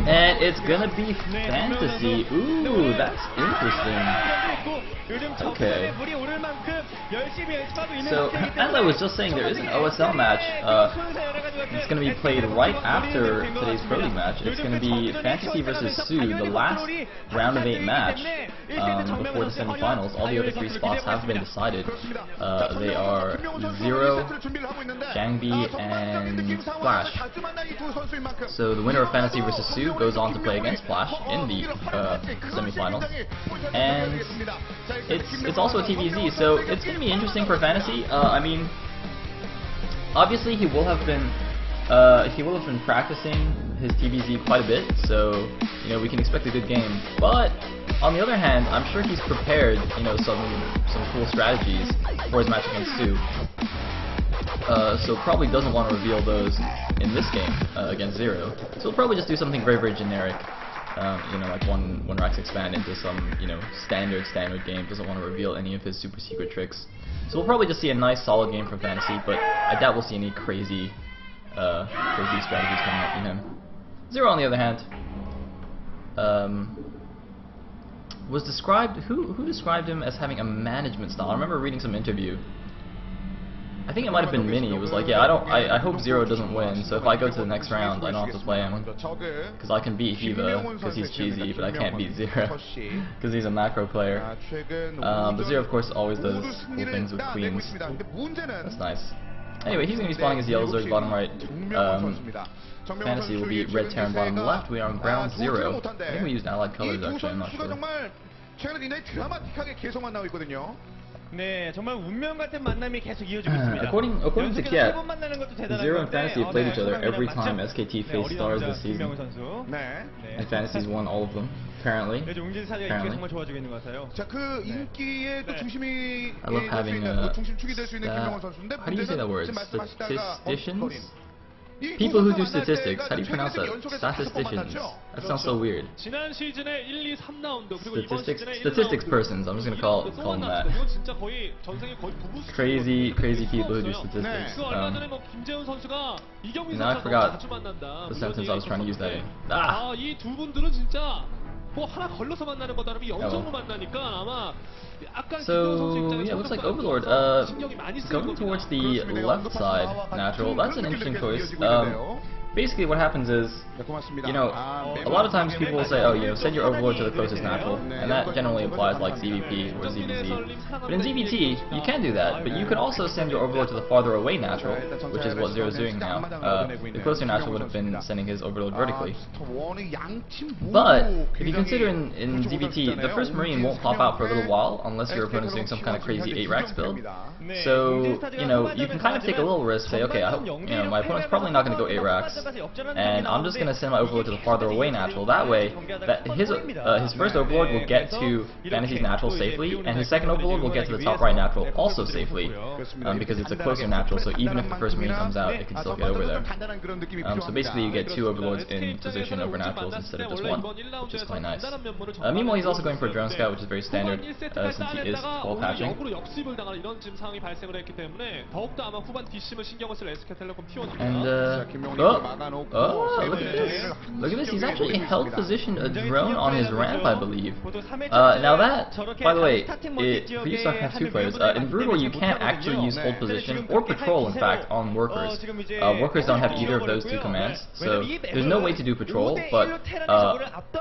And it's gonna be fantasy. Ooh, that's interesting. Okay. So, as I was just saying, there is an OSL match. It's going to be played right after today's Pro League match. It's going to be Fantasy versus Sue, the last round of 8 match before the semifinals. All the other 3 spots have been decided. They are Zero, Jangbi, and Flash. So the winner of Fantasy versus Sue goes on to play against Flash in the semifinals. And it's also a TVZ, so it's going to be interesting for Fantasy. I mean, obviously he will have been practicing his TVZ quite a bit, so we can expect a good game. But on the other hand, I'm sure he's prepared some cool strategies for his match against Sue. So probably doesn't want to reveal those in this game against Zero. So he'll probably just do something very, very generic. Like one Rax expand into some, standard game. Doesn't want to reveal any of his super secret tricks. So we'll probably just see a nice, solid game from Fantasy, but I doubt we'll see any crazy strategies coming up from him. Zero, on the other hand, was described. Who described him as having a management style? I remember reading some interview. I think it might have been Mini. It was like, yeah, I hope Zero doesn't win, so if I go to the next round, I don't have to play him. Because I can beat Hiva, because he's cheesy, but I can't beat Zero, because he's a macro player. But Zero, of course, always does cool things with queens. That's nice. Anyway, he's going to be spawning as Yellow Zerg bottom right. Fantasy will be Red Terran bottom left. We are on ground 0. I think we used allied colors, actually, I'm not sure. According to Kiet, Zero and Fantasy have played each other every time SKT faced stars this season. And Fantasy's won all of them, apparently. I love having how do you say that word? Statisticians? People who do statistics. How do you pronounce that? Statisticians. That sounds so weird. Statistics persons. I'm just gonna call them that. Crazy people who do statistics. Now I forgot the sentence I was trying to use that in. Ah! So, yeah, looks like Overlord, going towards the left side natural. That's an interesting choice. Basically what happens is, a lot of times people will say, oh, send your Overlord to the closest natural, and that generally applies like ZVP or ZVZ. But in ZVT, you can do that, but you could also send your Overlord to the farther away natural, which is what Zero's doing now. The closer natural would have been sending his Overlord vertically. But, if you consider in ZVT, the first Marine won't pop out for a little while, unless your opponent's doing some kind of crazy 8-Rax build. So, you can kind of take a little risk, say, okay, I hope, my opponent's probably not going to go 8-Rax. And I'm just gonna send my Overlord to the farther away natural. That way, his first Overlord will get to Fantasy's natural safely, and his second Overlord will get to the top right natural also safely, because it's a closer natural. So even if the first Marine comes out, it can still get over there. So basically, you get 2 Overlords in position over naturals instead of just 1, which is quite nice. Meanwhile, he's also going for a drone scout, which is very standard since he is 12 hatching. And oh, look at this. Look at this. He's actually held positioned a drone on his ramp, I believe. Now that, by the way, for you StarCraft 2 players, in Brutal you can't actually use hold position, or patrol in fact, on workers. Workers don't have either of those 2 commands, so there's no way to do patrol, but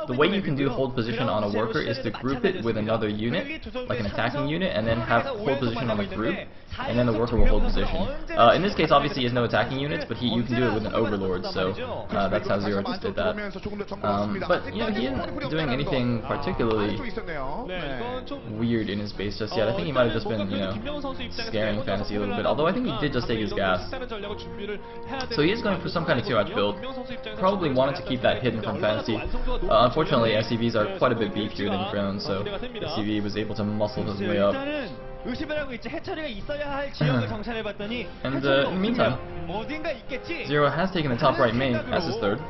the way you can do hold position on a worker is to group it with another unit, like an attacking unit, and then have hold position on the group, and then the worker will hold position. In this case, obviously, he has no attacking units, but you can do it with an Overlord, so that's how Zero just did that. But, he isn't doing anything particularly weird in his base just yet. I think he might have just been, scaring Fantasy a little bit, although I think he did just take his gas. So he is going for some kind of 2-hatch build. Probably wanted to keep that hidden from Fantasy. Unfortunately, SCVs are quite a bit beefier than drones, so SCV was able to muscle his way up. And in the meantime, Zero has taken the top right main as his third.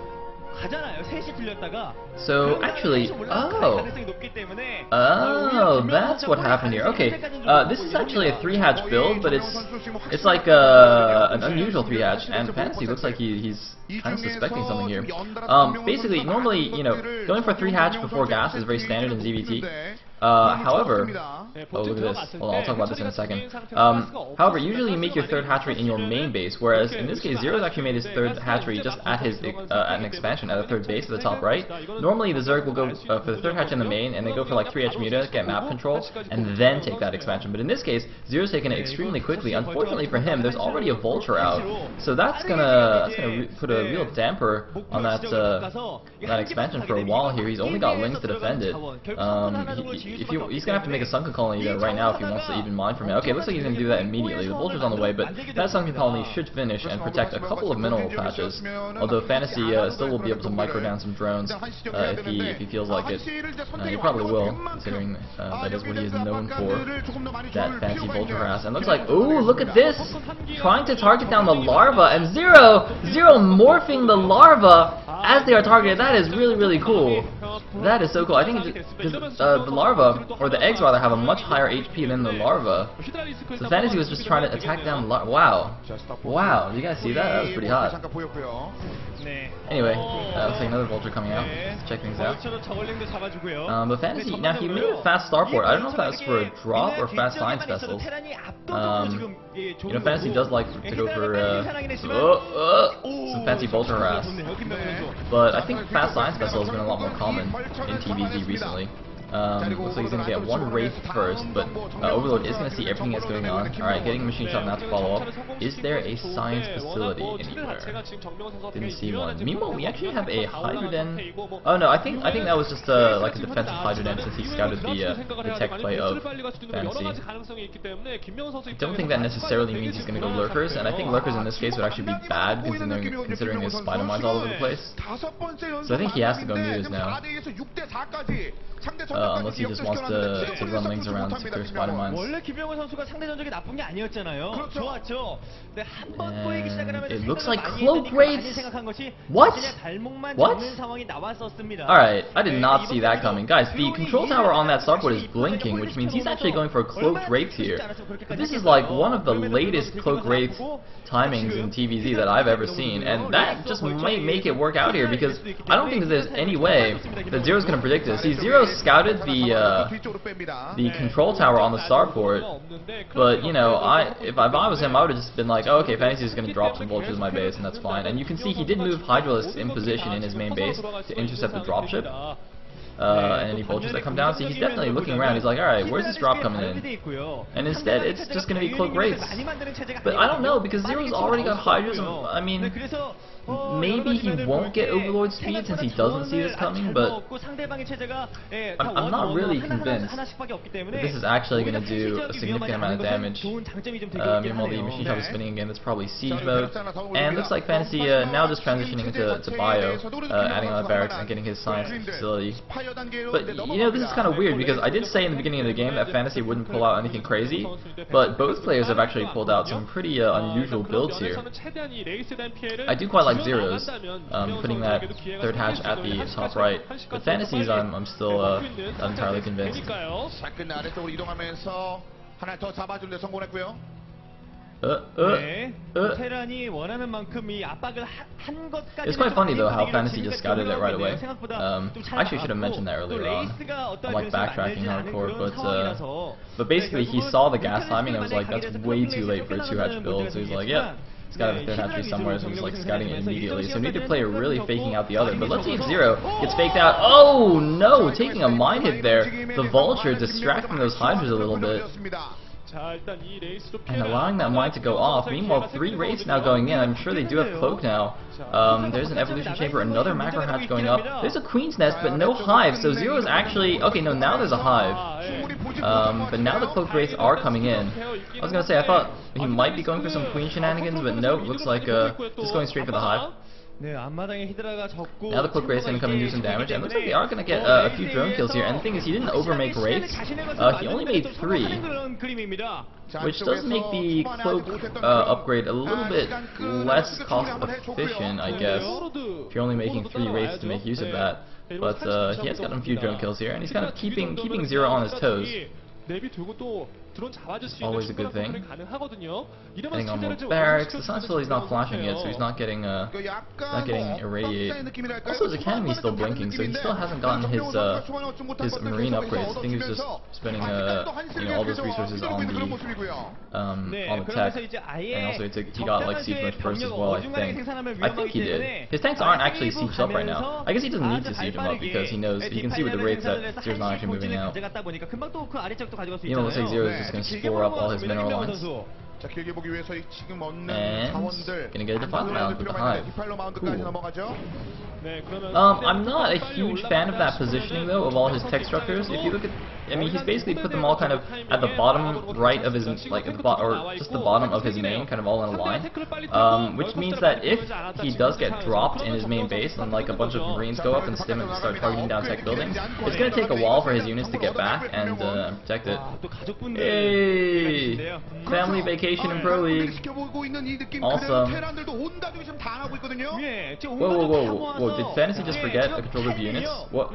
So actually, that's what happened here. Okay, this is actually a 3-hatch build, but it's like an unusual 3-hatch, and Fantasy looks like he's kind of suspecting something here. Basically, normally, you know, going for 3-hatch before gas is very standard in ZVT. However, oh look at this. Hold on, I'll talk about this in a second. However, usually you make your 3rd hatchery in your main base, whereas in this case, Zero's actually made his 3rd hatchery just at his at an expansion at a 3rd base at the top right. Normally, the Zerg will go for the 3rd hatch in the main, and they go for like 3-hatch muta, get map control, and then take that expansion. But in this case, Zero's taking it extremely quickly. Unfortunately for him, there's already a Vulture out, so that's gonna put a real damper on that expansion for a while here. He's only got Lings to defend it. He's gonna have to make a Sunken Colony there right now if he wants to even mine from it. Okay, looks like he's gonna do that immediately. The Vulture's on the way, but that Sunken Colony should finish and protect a couple of mineral patches. Although Fantasy still will be able to micro down some drones if he feels like it. He probably will, considering that is what he is known for. That Fantasy Vulture harass. And looks like, ooh, look at this! Trying to target down the larva, and Zero morphing the larva as they are targeted. That is really, really cool. That is so cool. I think the larva, or the eggs rather, have a much higher HP than the larva. So Fantasy was just trying to attack down the larva. Wow. Wow, did you guys see that? That was pretty hot. Anyway, looks like another Vulture coming out. Let's check things out. But Fantasy, now he made a fast starport. I don't know if that was for a drop or fast science vessels. You know, Fantasy does like to go for some fancy Vulture harass. But I think fast science vessel has been a lot more common in TVZ recently. Looks like he's going to get one Wraith first, but Overlord is going to see everything that's going on. Alright, getting a machine shop now to follow up. Is there a science facility anywhere? Didn't see one. Meanwhile, we actually have a Hydroden. Oh no, I think that was just like a defensive Hydroden since he scouted the tech play of Fantasy. I don't think that necessarily means he's going to go Lurkers, and I think Lurkers in this case would actually be bad considering his spider mines all over the place. So I think he has to go mutas now. Unless he just wants to run Lings around to clear spider mines. And it looks like Cloak Wraiths! What? What? Alright, I did not see that coming. Guys, the control tower on that starport is blinking, which means he's actually going for a Cloaked Wraith here. But this is like one of the latest Cloaked Wraith timings in TVZ that I've ever seen, and that just might make it work out here, because I don't think there's any way that Zero's going to predict this. See, Zero scouted the control tower on the starport, but you know, if I was him, I would have just been like, oh, okay, Fantasy's going to drop some Vultures in my base, and that's fine. And you can see he did move Hydralisks in position in his main base to intercept the dropship. And any Vultures that come down. See, he's definitely looking around. He's like, alright, where's this drop coming in? And instead, it's just going to be Cloak Wraiths. But I don't know, because Zero's already got Hydras. I mean, maybe he won't get Overlord speed since he doesn't see this coming, but I'm not really convinced that this is actually going to do a significant amount of damage. Meanwhile, the machine shop is spinning again. That's probably siege mode. And looks like Fantasy now just transitioning into bio, adding on the barracks and getting his science facility. But, you know, this is kind of weird, because I did say in the beginning of the game that Fantasy wouldn't pull out anything crazy, but both players have actually pulled out some pretty unusual builds here. I do quite like Zero's, putting that 3rd hatch at the top right, but Fantasy's I'm still not entirely convinced. It's quite funny though how Fantasy just scouted it right away. I actually should have mentioned that earlier on. I'm like backtracking hardcore, but basically he saw the gas timing and was like, that's way too late for a 2-hatch build, so he's like, yeah. He's got a 3rd hatchery somewhere, so he's like scouting it immediately. So neither player really faking out the other. But let's see if Zero gets faked out. Oh no! Taking a mine hit there. The Vulture distracting those Hydras a little bit. And allowing that mine to go off. Meanwhile, 3 Wraiths now going in. I'm sure they do have Cloak now. There's an Evolution Chamber, another Macro Hatch going up. There's a Queen's Nest, but no Hive. So Zero's actually... Okay, no, now there's a Hive. But now the Cloaked Wraiths are coming in. I was going to say, I thought he might be going for some Queen shenanigans, but no, looks like just going straight for the Hive. Now the Cloak Wraith's going to come and do some damage, and looks like they are going to get a few drone kills here. And the thing is, he didn't overmake Wraiths, he only made 3, which does make the Cloak upgrade a little bit less cost efficient, I guess. if you're only making 3 wraiths to make use of that. But he has gotten a few drone kills here, and he's kind of keeping Zero on his toes. Always a good thing. Heading on more barracks. The Sun Facility's not flashing yet, so he's not getting irradiate. Also, his academy's still blinking, so he still hasn't gotten his marine upgrades. I think he was just spending all those resources on the tech, and also he got like siege much first as well. I think he did. His tanks aren't actually sieged up right now. I guess he doesn't need to siege them up because he knows he can see with the rates that Zero's not actually moving out. Looks like Zero's just going to spore up all his mineral lines. And gonna get a Defiler Mound with the Hive. Cool. I'm not a huge fan of that positioning though of all his tech structures. If you look at, I mean, he's basically put them all kind of at the bottom right of his, like at the or just the bottom of his main, kind of all in a line. Which means that if he does get dropped in his main base, and like a bunch of Marines go up and stim and start targeting down tech buildings, it's gonna take a while for his units to get back and protect it. Hey, family vacation in Pro League. Awesome. Whoa, did Fantasy just forget the control of units? What?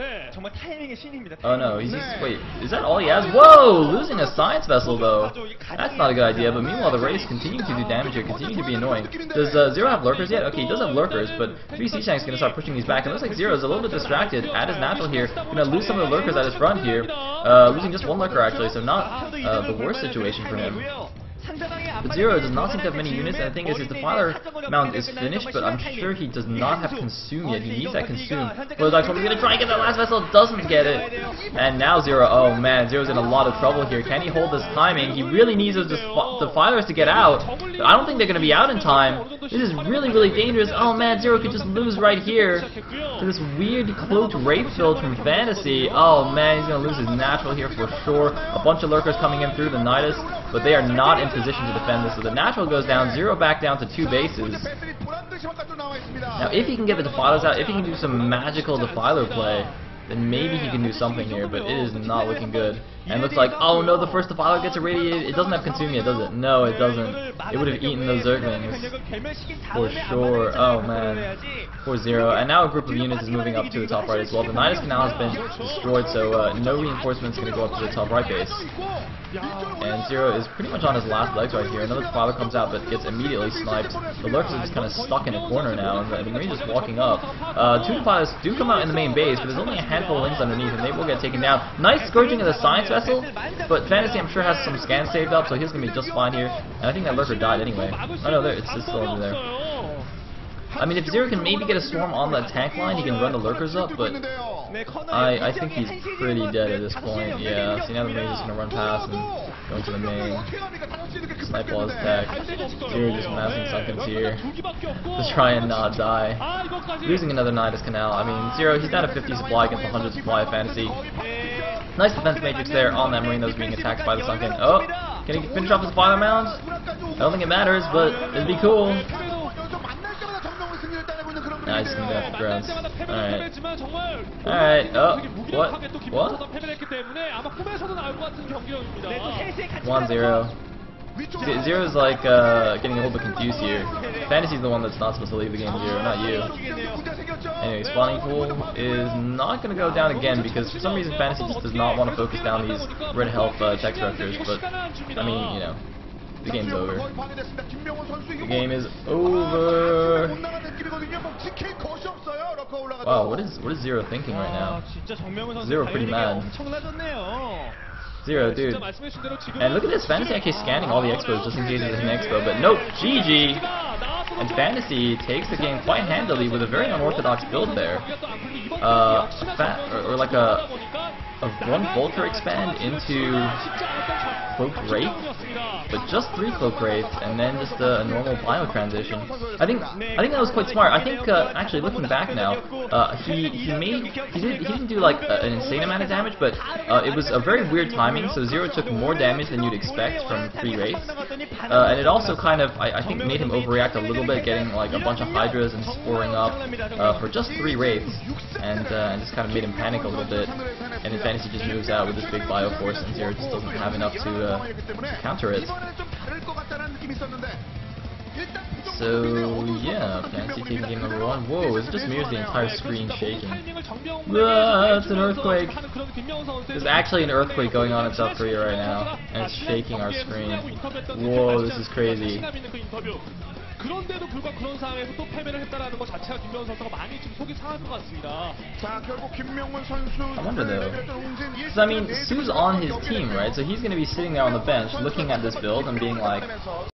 Oh no, wait, is that all he has? Whoa, losing a science vessel though. That's not a good idea, but meanwhile the Wraiths continue to do damage here, continue to be annoying. Does Zero have lurkers yet? Okay, he does have lurkers, but 3 siege tanks gonna start pushing these back, and it looks like Zero's a little bit distracted at his natural here. Gonna lose some of the lurkers at his front here. Losing just 1 lurker actually, so not the worst situation for him. But Zero does not seem to have many units, and the thing is his Defiler Mound is finished, but I'm sure he does not have Consume yet. He needs that Consume. Bulldogs probably gonna try and get that last vessel, doesn't get it. And now Zero, oh man, Zero's in a lot of trouble here. Can he hold this timing? He really needs those Defilers to get out, but I don't think they're gonna be out in time. This is really, really dangerous. Oh man, Zero could just lose right here to this weird cloaked Wraith build from Fantasy. Oh man, he's gonna lose his natural here for sure. A bunch of lurkers coming in through the Nidus, but they are not in position to defend this, so the natural goes down, Zero back down to 2 bases. Now if he can get the Defilers out, if he can do some magical Defiler play, then maybe he can do something here, but it is not looking good. And it looks like, oh no, the first Defiler gets irradiated. It doesn't have Consume yet, does it? No, it doesn't. It would have eaten those Zerglings. For sure. Oh man. Poor Zero. And now a group of units is moving up to the top right as well. The Nidus Canal has been destroyed, so no reinforcements going to go up to the top right base. And Zero is pretty much on his last legs right here. Another Defiler comes out, but gets immediately sniped. The lurkers are just kind of stuck in a corner now, and the Marines just walking up. 2 Defilers do come out in the main base, but there's only a handful of wings underneath, and they will get taken down. Nice scourging of the Science Vessel, but Fantasy I'm sure has some scans saved up, so he's going to be just fine here. And I think that lurker died anyway. Oh no, it's still over there. I mean, if Zero can maybe get a swarm on that tank line, he can run the lurkers up, but I think he's pretty dead at this point. Yeah, see now the Marine's just going to run past and go into the main. Snipe all his tech. Zero just massing Sunkens here to try and not die. Losing another Nidus Canal. I mean, Zero, he's down to 50 supply against 100 supply of Fantasy. Nice defense matrix there on that Marine that was being attacked by the Sunken. Oh, can he finish off his Defiler Mound? I don't think it matters, but it'd be cool. Nah, he's gonna go after drones. Alright. Alright, oh, what? 1-0. Zero's like getting a little bit confused here. Fantasy's the one that's not supposed to leave the game, Zero, not you. Anyway, spawning pool is not going to go down again because for some reason Fantasy just does not want to focus down these red health tech structures, but I mean, you know, the game's over. The game is over. Wow, what is Zero thinking right now? Zero pretty mad. Zero, dude. And look at this, Fantasy actually scanning all the expos just in case there's an expo, but nope, GG! And Fantasy takes the game quite handily with a very unorthodox build there. Or like a 1 Vulture expand into Cloaked Wraith, but just 3 Cloaked Wraiths, and then just a normal bio transition. I think that was quite smart. I think actually looking back now, he didn't do like an insane amount of damage, but it was a very weird timing. So Zero took more damage than you'd expect from 3 Wraiths, and it also kind of I think made him overreact a little bit, getting like a bunch of Hydras and sporing up for just 3 Wraiths, and just kind of made him panic a little bit. And then Fantasy just moves out with this big bio force, and Zero just doesn't have enough to counter it. So yeah, Fancy taking game number 1. Whoa, it just mirrors the entire screen shaking. It's an earthquake! There's actually an earthquake going on in South Korea right now, and it's shaking our screen. Whoa, this is crazy. 그런데도 불구하고 그런 상황에서 또 패배를 했다라는 것 자체가 김명훈 선수가 많이 좀 속이 상할 것 같습니다. 자, 결국 김명훈 선수. I wonder though. Because I mean, Su's on his team, right? So he's going to be sitting there on the bench looking at this build and being like,